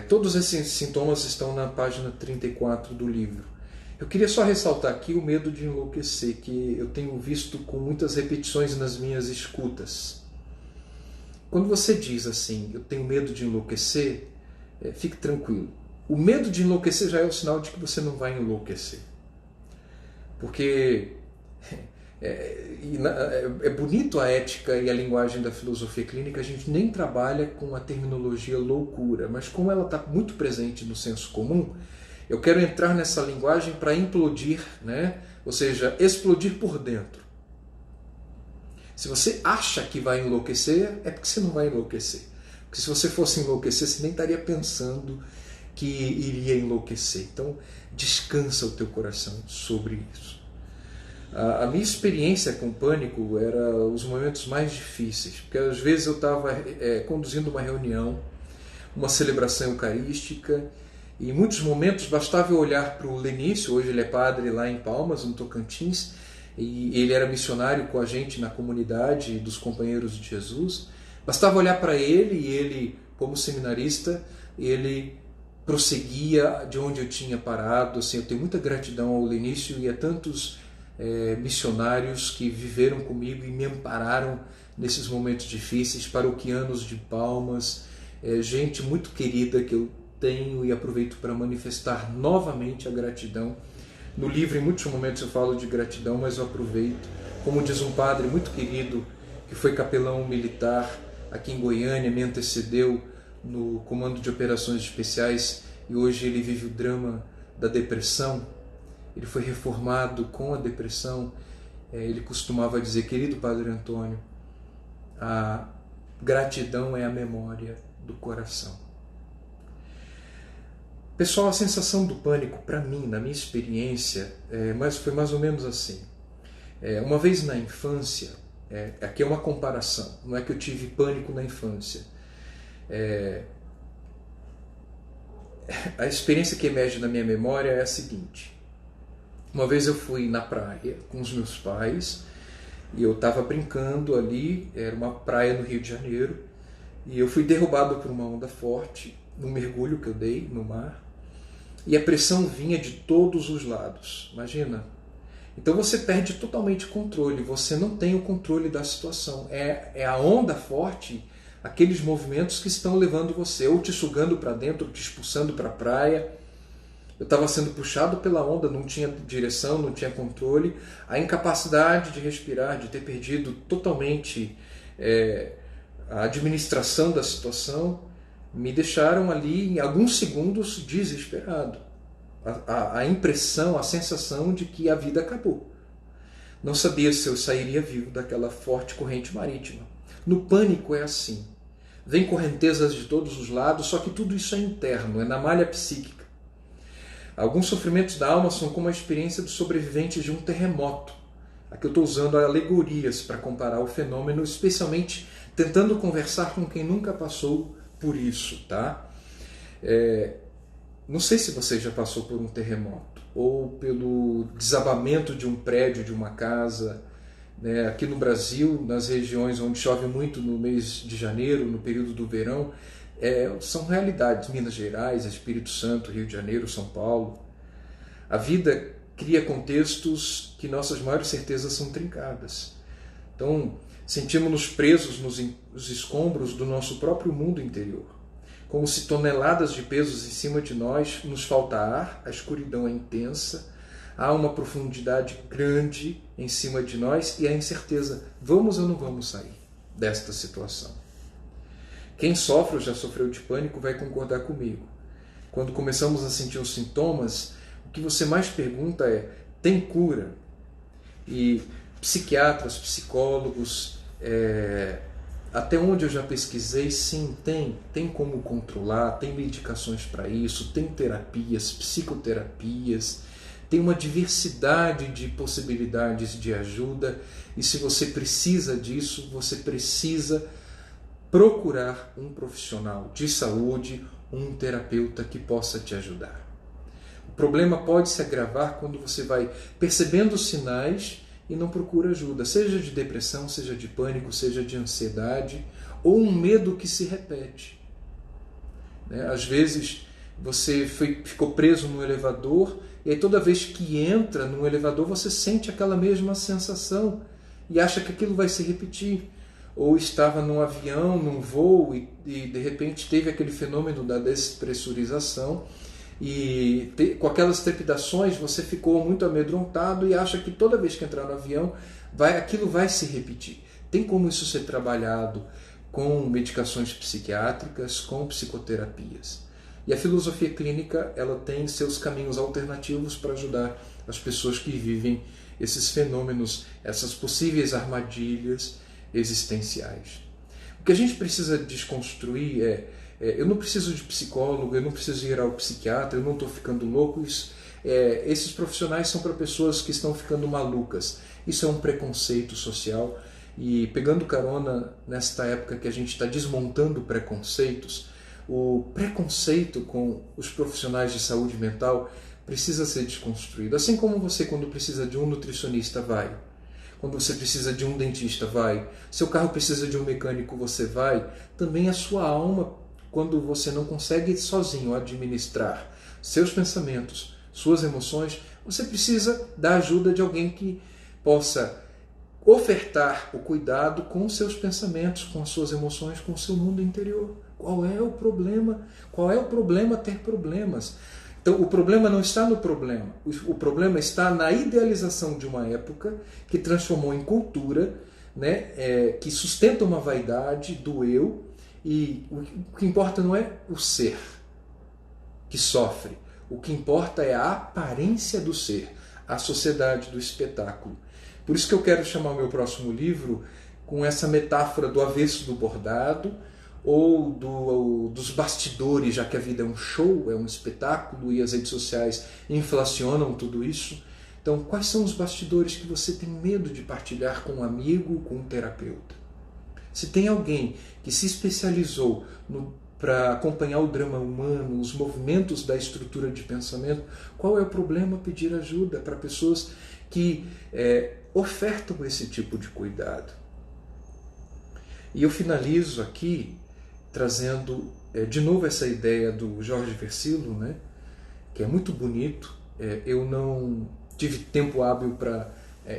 Todos esses sintomas estão na página 34 do livro. Eu queria só ressaltar aqui o medo de enlouquecer, que eu tenho visto com muitas repetições nas minhas escutas. Quando você diz assim, eu tenho medo de enlouquecer, fique tranquilo. O medo de enlouquecer já é o sinal de que você não vai enlouquecer. Porque é bonito a ética e a linguagem da filosofia clínica, a gente nem trabalha com a terminologia loucura, mas como ela está muito presente no senso comum, eu quero entrar nessa linguagem para implodir, ou seja, explodir por dentro. Se você acha que vai enlouquecer, é porque você não vai enlouquecer. Porque se você fosse enlouquecer, você nem estaria pensando que iria enlouquecer. Então, descansa o teu coração sobre isso. A minha experiência com pânico era os momentos mais difíceis, porque às vezes eu estava conduzindo uma reunião, uma celebração eucarística, e em muitos momentos bastava eu olhar para o Lenício, hoje ele é padre lá em Palmas, no Tocantins, e ele era missionário com a gente na comunidade dos Companheiros de Jesus. Bastava olhar para ele e ele, como seminarista, ele prosseguia de onde eu tinha parado. Assim, eu tenho muita gratidão ao Lenício e a tantos missionários que viveram comigo e me ampararam nesses momentos difíceis, paroquianos de Palmas, gente muito querida que eu tenho e aproveito para manifestar novamente a gratidão. No livro, em muitos momentos eu falo de gratidão, mas eu aproveito. Como diz um padre muito querido, que foi capelão militar aqui em Goiânia, me antecedeu no comando de operações especiais e hoje ele vive o drama da depressão. Ele foi reformado com a depressão. Ele costumava dizer: querido Padre Antônio, a gratidão é a memória do coração. Pessoal, a sensação do pânico, para mim, na minha experiência, foi mais ou menos assim. Uma vez na infância, aqui é uma comparação, não é que eu tive pânico na infância. A experiência que emerge na minha memória é a seguinte. Uma vez eu fui na praia com os meus pais e eu estava brincando ali, era uma praia no Rio de Janeiro, e eu fui derrubado por uma onda forte, num mergulho que eu dei no mar, e a pressão vinha de todos os lados, imagina. Então você perde totalmente o controle, você não tem o controle da situação, é a onda forte, aqueles movimentos que estão levando você, ou te sugando para dentro, ou te expulsando para a praia. Eu estava sendo puxado pela onda, não tinha direção, não tinha controle. A incapacidade de respirar, de ter perdido totalmente a administração da situação, me deixaram ali em alguns segundos desesperado. A impressão, a sensação de que a vida acabou. Não sabia se eu sairia vivo daquela forte corrente marítima. No pânico é assim. Vem correntezas de todos os lados, só que tudo isso é interno, é na malha psíquica. Alguns sofrimentos da alma são como a experiência dos sobreviventes de um terremoto. Aqui eu estou usando alegorias para comparar o fenômeno, especialmente tentando conversar com quem nunca passou por isso, tá? Não sei se você já passou por um terremoto ou pelo desabamento de um prédio, de uma casa. Aqui no Brasil, nas regiões onde chove muito no mês de janeiro, no período do verão, são realidades. Minas Gerais, Espírito Santo, Rio de Janeiro, São Paulo. A vida cria contextos que nossas maiores certezas são trincadas. Então, sentimos-nos presos nos escombros do nosso próprio mundo interior. Como se toneladas de pesos em cima de nós, nos falta ar, a escuridão é intensa, há uma profundidade grande em cima de nós e a incerteza, vamos ou não vamos sair desta situação? Quem sofre ou já sofreu de pânico vai concordar comigo. Quando começamos a sentir os sintomas, o que você mais pergunta é: tem cura? E psiquiatras, psicólogos, até onde eu já pesquisei, sim, tem como controlar, tem medicações para isso, tem terapias, psicoterapias, tem uma diversidade de possibilidades de ajuda, e se você precisa disso, você precisa procurar um profissional de saúde, um terapeuta que possa te ajudar. O problema pode se agravar quando você vai percebendo os sinais e não procura ajuda, seja de depressão, seja de pânico, seja de ansiedade, ou um medo que se repete. Às vezes você ficou preso no elevador e aí toda vez que entra no elevador você sente aquela mesma sensação e acha que aquilo vai se repetir. Ou estava num avião, num voo e de repente teve aquele fenômeno da despressurização e com aquelas trepidações você ficou muito amedrontado e acha que toda vez que entrar no avião aquilo vai se repetir. Tem como isso ser trabalhado com medicações psiquiátricas, com psicoterapias. E a filosofia clínica ela tem seus caminhos alternativos para ajudar as pessoas que vivem esses fenômenos, essas possíveis armadilhas existenciais. O que a gente precisa desconstruir Eu não preciso de psicólogo, eu não preciso ir ao psiquiatra, eu não estou ficando louco. Esses profissionais são para pessoas que estão ficando malucas. Isso é um preconceito social. E pegando carona nesta época que a gente está desmontando preconceitos, o preconceito com os profissionais de saúde mental precisa ser desconstruído. Assim como você, quando precisa de um nutricionista, vai. Quando você precisa de um dentista, vai. Seu carro precisa de um mecânico, você vai. Também a sua alma, quando você não consegue sozinho administrar seus pensamentos, suas emoções, você precisa da ajuda de alguém que possa ofertar o cuidado com seus pensamentos, com as suas emoções, com o seu mundo interior. Qual é o problema? Qual é o problema ter problemas? Então, o problema não está no problema. O problema está na idealização de uma época que transformou em cultura, né, que sustenta uma vaidade do eu, e o que importa não é o ser que sofre. O que importa é a aparência do ser, a sociedade do espetáculo. Por isso que eu quero chamar o meu próximo livro com essa metáfora do avesso do bordado, ou dos bastidores, já que a vida é um show, é um espetáculo e as redes sociais inflacionam tudo isso. Então, quais são os bastidores que você tem medo de partilhar com um amigo, com um terapeuta? Se tem alguém que se especializou para acompanhar o drama humano, os movimentos da estrutura de pensamento, qual é o problema pedir ajuda para pessoas que ofertam esse tipo de cuidado? E eu finalizo aqui trazendo de novo essa ideia do Jorge Versilo, né, que é muito bonito. Eu não tive tempo hábil para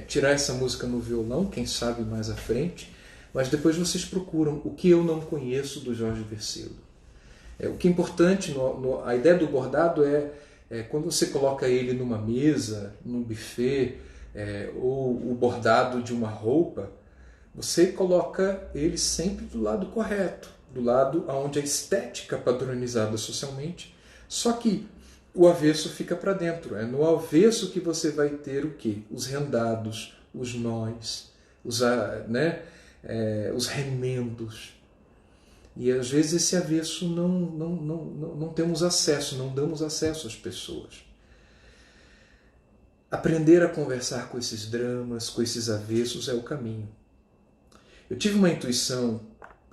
tirar essa música no violão, quem sabe mais à frente, mas depois vocês procuram o que eu não conheço do Jorge Versilo. O que é importante, a ideia do bordado é quando você coloca ele numa mesa, num buffet, ou o bordado de uma roupa, você coloca ele sempre do lado correto, do lado onde a estética padronizada socialmente, só que o avesso fica para dentro. É no avesso que você vai ter o quê? Os rendados, os nós, os remendos. E às vezes esse avesso não temos acesso, não damos acesso às pessoas. Aprender a conversar com esses dramas, com esses avessos é o caminho. Eu tive uma intuição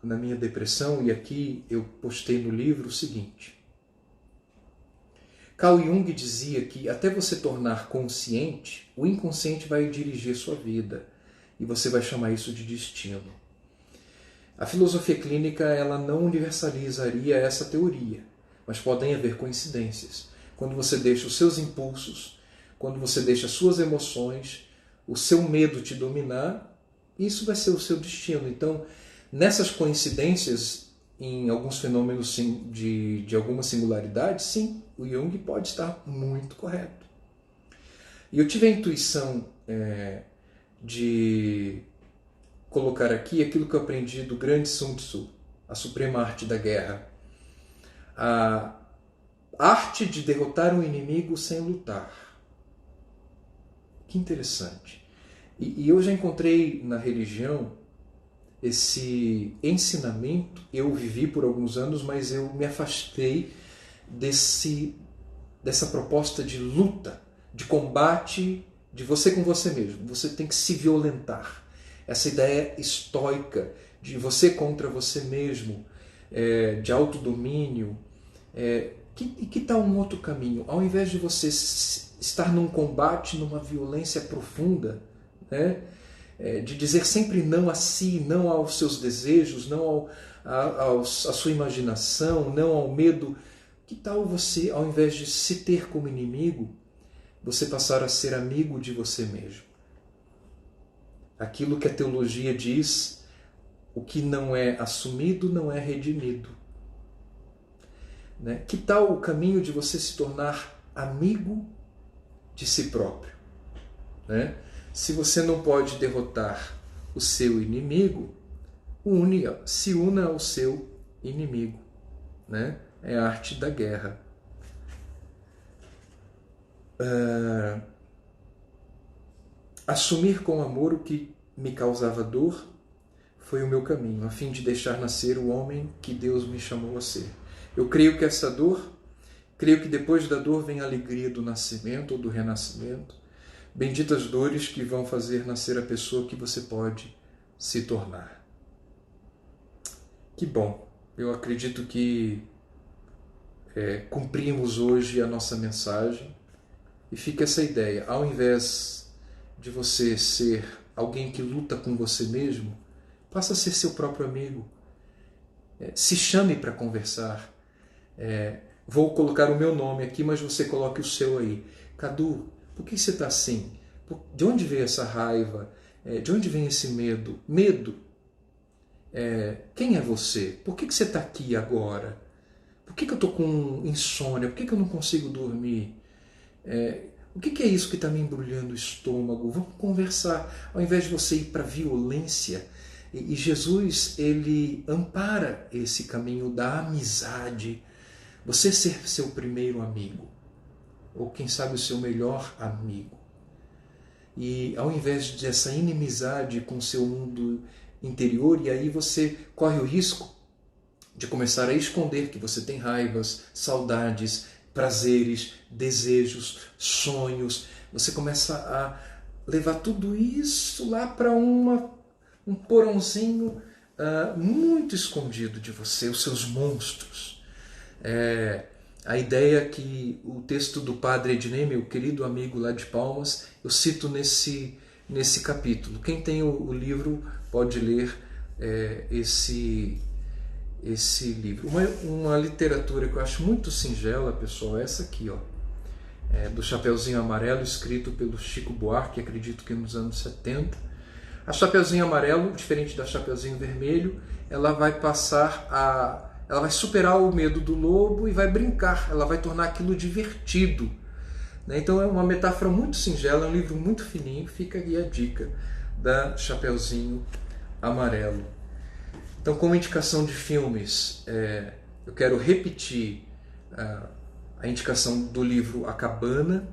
na minha depressão, e aqui eu postei no livro o seguinte. Carl Jung dizia que até você tornar consciente, o inconsciente vai dirigir sua vida, e você vai chamar isso de destino. A filosofia clínica ela não universalizaria essa teoria, mas podem haver coincidências. Quando você deixa os seus impulsos, quando você deixa as suas emoções, o seu medo te dominar, isso vai ser o seu destino. Então, nessas coincidências, em alguns fenômenos de alguma singularidade, sim, o Jung pode estar muito correto. E eu tive a intuição de colocar aqui aquilo que eu aprendi do grande Sun Tzu, a suprema arte da guerra. A arte de derrotar um inimigo sem lutar. Que interessante. E eu já encontrei na religião esse ensinamento. Eu vivi por alguns anos, mas eu me afastei dessa proposta de luta, de combate, de você com você mesmo. Você tem que se violentar. Essa ideia estoica de você contra você mesmo, de autodomínio. Que tal um outro caminho? Ao invés de você estar num combate, numa violência profunda, né? De dizer sempre não a si, não aos seus desejos, não à sua imaginação, não ao medo. Que tal você, ao invés de se ter como inimigo, você passar a ser amigo de você mesmo? Aquilo que a teologia diz, o que não é assumido não é redimido. Né? Que tal o caminho de você se tornar amigo de si próprio? Né? Se você não pode derrotar o seu inimigo, se una ao seu inimigo. Né? É a arte da guerra. Assumir com amor o que me causava dor, foi o meu caminho, a fim de deixar nascer o homem que Deus me chamou a ser. Eu creio que essa dor, creio que depois da dor vem a alegria do nascimento ou do renascimento. Benditas dores que vão fazer nascer a pessoa que você pode se tornar. Que bom! Eu acredito que cumprimos hoje a nossa mensagem e fica essa ideia. Ao invés de você ser alguém que luta com você mesmo, passa a ser seu próprio amigo. Se chame para conversar. Vou colocar o meu nome aqui, mas você coloque o seu aí. Cadu, por que você está assim? De onde veio essa raiva? De onde vem esse medo? Medo. Quem é você? Por que você está aqui agora? Por que eu estou com insônia? Por que eu não consigo dormir? O que é isso que está me embrulhando o estômago? Vamos conversar. Ao invés de você ir para a violência. E Jesus, ele ampara esse caminho da amizade. Você ser seu primeiro amigo. Ou quem sabe o seu melhor amigo. E ao invés dessa inimizade com o seu mundo interior, e aí você corre o risco de começar a esconder que você tem raivas, saudades, prazeres, desejos, sonhos. Você começa a levar tudo isso lá para um porãozinho muito escondido de você, os seus monstros. A ideia que o texto do padre Ednei, meu querido amigo lá de Palmas, eu cito nesse capítulo. Quem tem o livro pode ler esse livro. Uma literatura que eu acho muito singela, pessoal, é essa aqui, ó, do Chapeuzinho Amarelo, escrito pelo Chico Buarque, acredito que nos anos 70. A Chapeuzinho Amarelo, diferente da Chapeuzinho Vermelho, ela vai superar o medo do lobo e vai brincar, ela vai tornar aquilo divertido. Então é uma metáfora muito singela, é um livro muito fininho, fica aí a dica da Chapeuzinho Amarelo. Então, como indicação de filmes, eu quero repetir a indicação do livro A Cabana,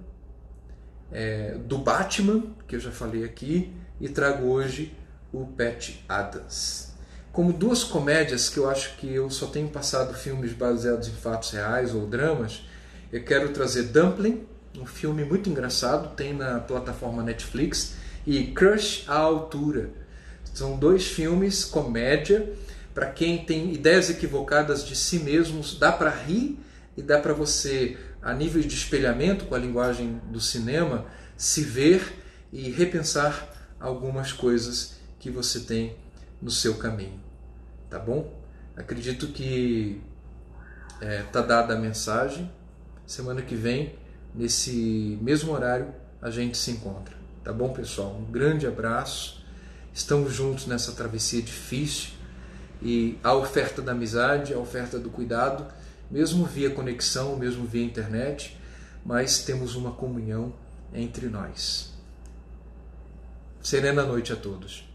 do Batman, que eu já falei aqui, e trago hoje o Patch Adams. Como duas comédias que eu acho que eu só tenho passado filmes baseados em fatos reais ou dramas, eu quero trazer Dumpling, um filme muito engraçado, tem na plataforma Netflix, e Crush à Altura. São dois filmes, comédia, para quem tem ideias equivocadas de si mesmos, dá para rir e dá para você, a nível de espelhamento com a linguagem do cinema, se ver e repensar algumas coisas que você tem no seu caminho. Tá bom? Acredito que tá dada a mensagem. Semana que vem, nesse mesmo horário, a gente se encontra. Tá bom, pessoal? Um grande abraço. Estamos juntos nessa travessia difícil. E a oferta da amizade, a oferta do cuidado, mesmo via conexão, mesmo via internet, mas temos uma comunhão entre nós. Serena noite a todos.